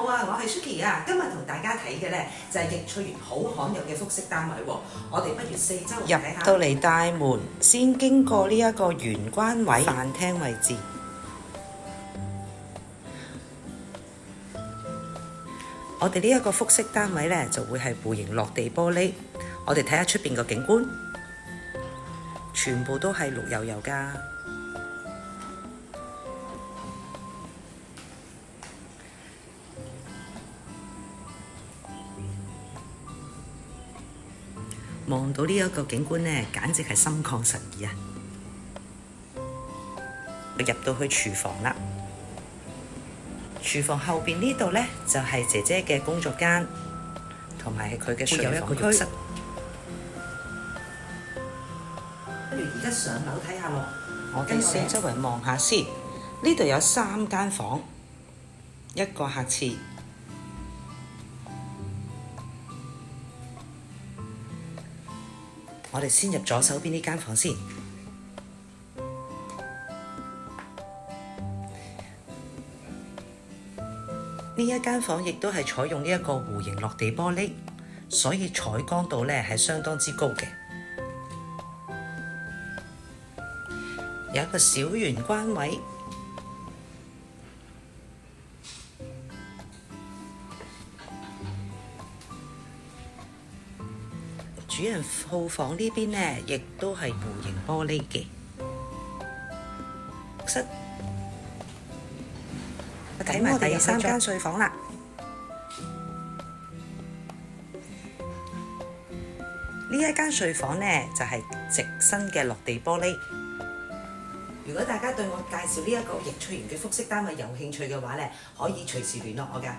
好啊，我係 Suki 啊，今日同大家睇嘅呢就係易翠園好罕有嘅複式單位喎。我哋不如四周圍睇下。入到嚟大門，先經過呢一個玄關位飯廳位置。我哋呢一個複式單位呢，就會係戶型落地玻璃。我哋睇下出邊個景觀，全部都係綠油油㗎。望到呢一個景觀呢，簡直係心曠神怡啊！入到去廚房啦，廚房後邊呢度呢，就係姐姐嘅工作間，同埋佢嘅睡房區。不如而家上樓睇下咯。我哋四周圍望下先，呢度有3間房，一個客廁。我哋先入左手邊呢間房先。呢一間房亦都係採用呢一個弧形落地玻璃，所以採光度呢係相當之高嘅。有一個小玄關位，主人套房呢邊呢，亦都係弧形玻璃嘅。睇埋第3間睡房啦。呢一間睡房呢，就係直身嘅落地玻璃。如果大家對我介紹呢一個易翠園嘅複式單位有興趣嘅話呢，可以隨時聯絡我㗎。